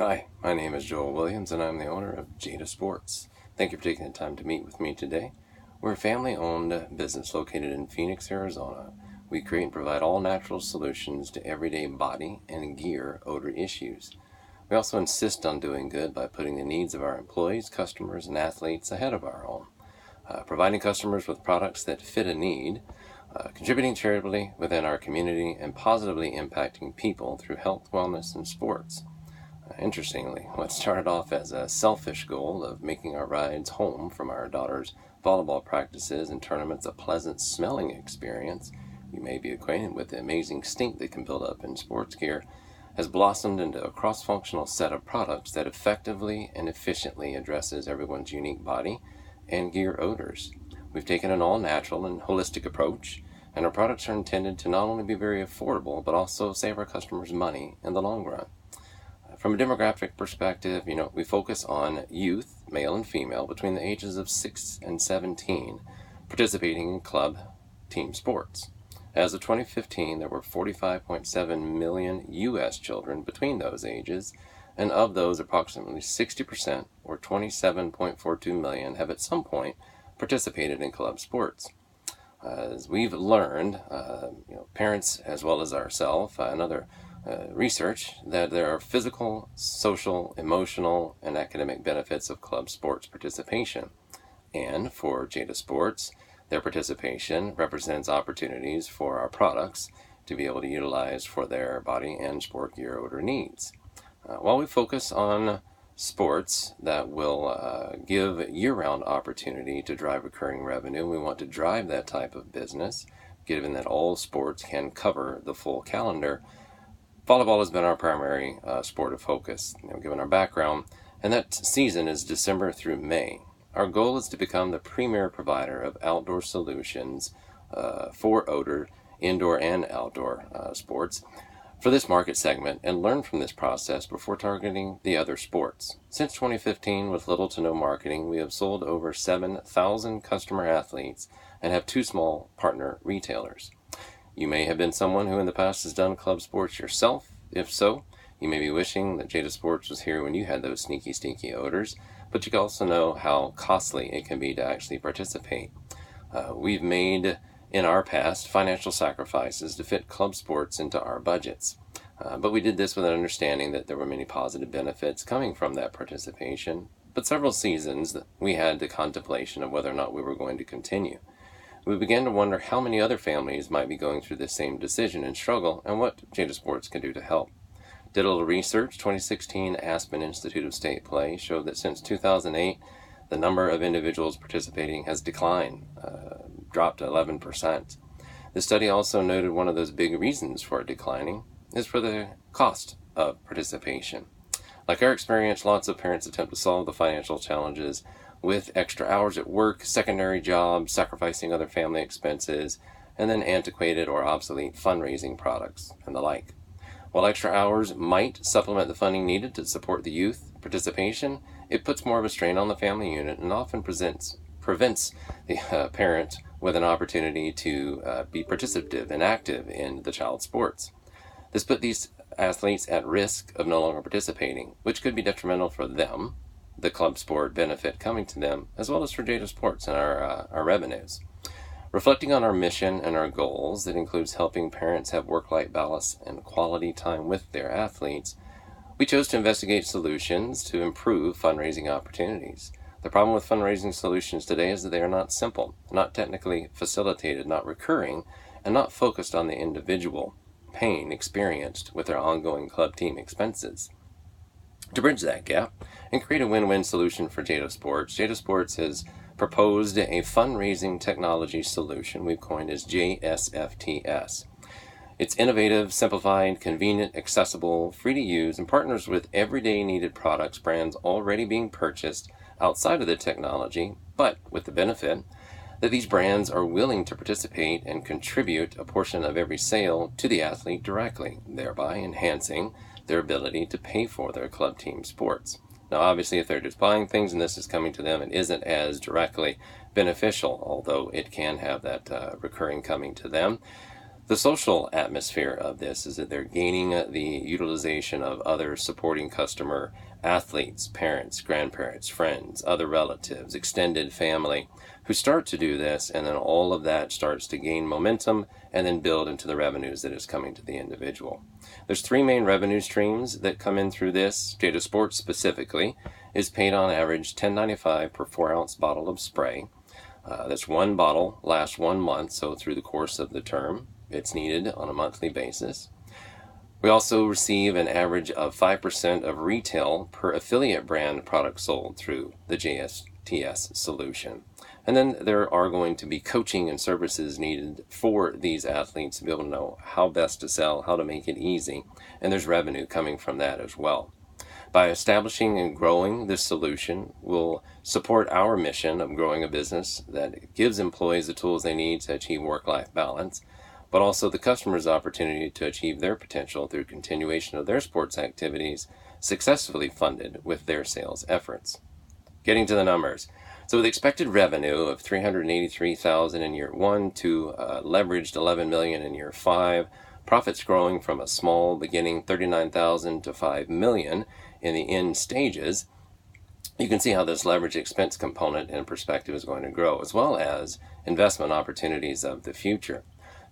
Hi, my name is Joel Williams and I'm the owner of JEDA Sports. Thank you for taking the time to meet with me today. We're a family-owned business located in Phoenix, Arizona. We create and provide all natural solutions to everyday body and gear odor issues. We also insist on doing good by putting the needs of our employees, customers, and athletes ahead of our own. Providing customers with products that fit a need, contributing charitably within our community, and positively impacting people through health, wellness, and sports. Interestingly, what started off as a selfish goal of making our rides home from our daughter's volleyball practices and tournaments a pleasant smelling experience — you may be acquainted with the amazing stink that can build up in sports gear — has blossomed into a cross-functional set of products that effectively and efficiently addresses everyone's unique body and gear odors. We've taken an all-natural and holistic approach, and our products are intended to not only be very affordable, but also save our customers money in the long run. From a demographic perspective, we focus on youth, male and female, between the ages of 6 and 17, participating in club team sports. As of 2015, there were 45.7 million U.S. children between those ages, and of those, approximately 60%, or 27.42 million, have at some point participated in club sports. As we've learned, parents as well as ourselves and other research, that there are physical, social, emotional, and academic benefits of club sports participation. And for JEDA Sports, their participation represents opportunities for our products to be able to utilize for their body and sport gear odor needs. While we focus on sports that will give year-round opportunity to drive recurring revenue, we want to drive that type of business, given that all sports can cover the full calendar. Volleyball has been our primary sport of focus, given our background, and that season is December through May. Our goal is to become the premier provider of outdoor solutions for odor, indoor and outdoor sports for this market segment, and learn from this process before targeting the other sports. Since 2015, with little to no marketing, we have sold over 7,000 customer athletes and have 2 small partner retailers. You may have been someone who in the past has done club sports yourself. If so, you may be wishing that JEDA Sports was here when you had those stinky odors, but you also know how costly it can be to actually participate. We've made, in our past, financial sacrifices to fit club sports into our budgets. But we did this with an understanding that there were many positive benefits coming from that participation. But several seasons we had the contemplation of whether or not we were going to continue. We began to wonder how many other families might be going through the same decision and struggle, and what JEDA Sports can do to help. Did a little research. 2016 Aspen Institute of State Play showed that since 2008, the number of individuals participating has declined, dropped to 11%. The study also noted one of those big reasons for it declining is for the cost of participation. Like our experience, lots of parents attempt to solve the financial challenges with extra hours at work, secondary jobs, sacrificing other family expenses, and then antiquated or obsolete fundraising products and the like. While extra hours might supplement the funding needed to support the youth participation, it puts more of a strain on the family unit and often prevents the parent with an opportunity to be participative and active in the child's sports. This put these athletes at risk of no longer participating, which could be detrimental for them, the club sport benefit coming to them, as well as for JEDA Sports and our revenues. Reflecting on our mission and our goals, that includes helping parents have work-life balance and quality time with their athletes, we chose to investigate solutions to improve fundraising opportunities. The problem with fundraising solutions today is that they are not simple, not technically facilitated, not recurring, and not focused on the individual pain experienced with their ongoing club team expenses. To bridge that gap and create a win-win solution for JEDA Sports has proposed a fundraising technology solution we've coined as JSFTS. It's innovative, simplified, convenient, accessible, free to use, and partners with everyday needed products, brands already being purchased outside of the technology, but with the benefit that these brands are willing to participate and contribute a portion of every sale to the athlete directly, thereby enhancing their ability to pay for their club team sports. Now, obviously, if they're just buying things and this is coming to them, it isn't as directly beneficial, although it can have that recurring coming to them. The social atmosphere of this is that they're gaining the utilization of other supporting customer athletes, parents, grandparents, friends, other relatives, extended family who start to do this, and then all of that starts to gain momentum and then build into the revenues that is coming to the individual. There's three main revenue streams that come in through this. JEDA Sports specifically is paid on average $10.95 per 4-ounce bottle of spray. That's one bottle, lasts 1 month, so through the course of the term, it's needed on a monthly basis. We also receive an average of 5% of retail per affiliate brand product sold through the JSFTS solution. And then there are going to be coaching and services needed for these athletes to be able to know how best to sell, how to make it easy, and there's revenue coming from that as well. By establishing and growing this solution, we'll support our mission of growing a business that gives employees the tools they need to achieve work-life balance, but also the customer's opportunity to achieve their potential through continuation of their sports activities successfully funded with their sales efforts. Getting to the numbers. So with expected revenue of $383,000 in year 1 to leveraged $11 million in year 5, profits growing from a small beginning $39,000 to $5 million in the end stages, you can see how this leverage expense component in perspective is going to grow, as well as investment opportunities of the future.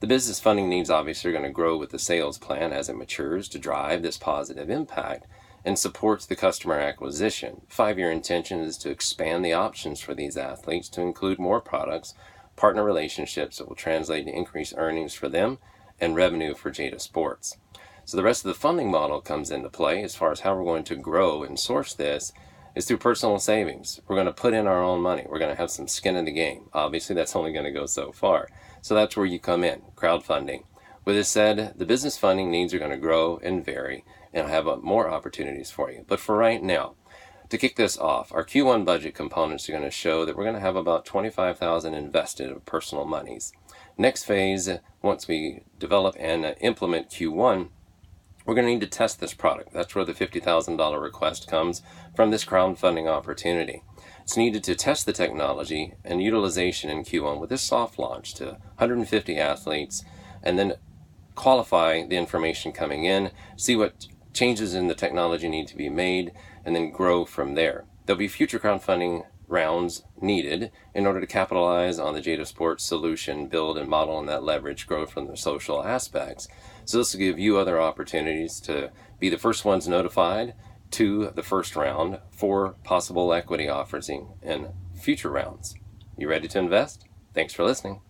The business funding needs obviously are going to grow with the sales plan as it matures to drive this positive impact and supports the customer acquisition. 5-year intention is to expand the options for these athletes to include more products, partner relationships that will translate to increased earnings for them and revenue for JEDA Sports. So the rest of the funding model comes into play as far as how we're going to grow and source this is through personal savings. We're going to put in our own money. We're going to have some skin in the game. Obviously, that's only going to go so far. So that's where you come in, crowdfunding. With this said, the business funding needs are going to grow and vary, and I'll have more opportunities for you. But for right now, to kick this off, our Q1 budget components are going to show that we're going to have about $25,000 invested of personal monies. Next phase, once we develop and implement Q1, we're going to need to test this product. That's where the $50,000 request comes from this crowdfunding opportunity. It's needed to test the technology and utilization in Q1 with this soft launch to 150 athletes, and then qualify the information coming in, see what changes in the technology need to be made, and then grow from there. There'll be future crowdfunding rounds needed in order to capitalize on the JEDA Sports solution, build and model and that leverage growth from the social aspects. So this will give you other opportunities to be the first ones notified to the first round for possible equity offers in future rounds. You ready to invest? Thanks for listening.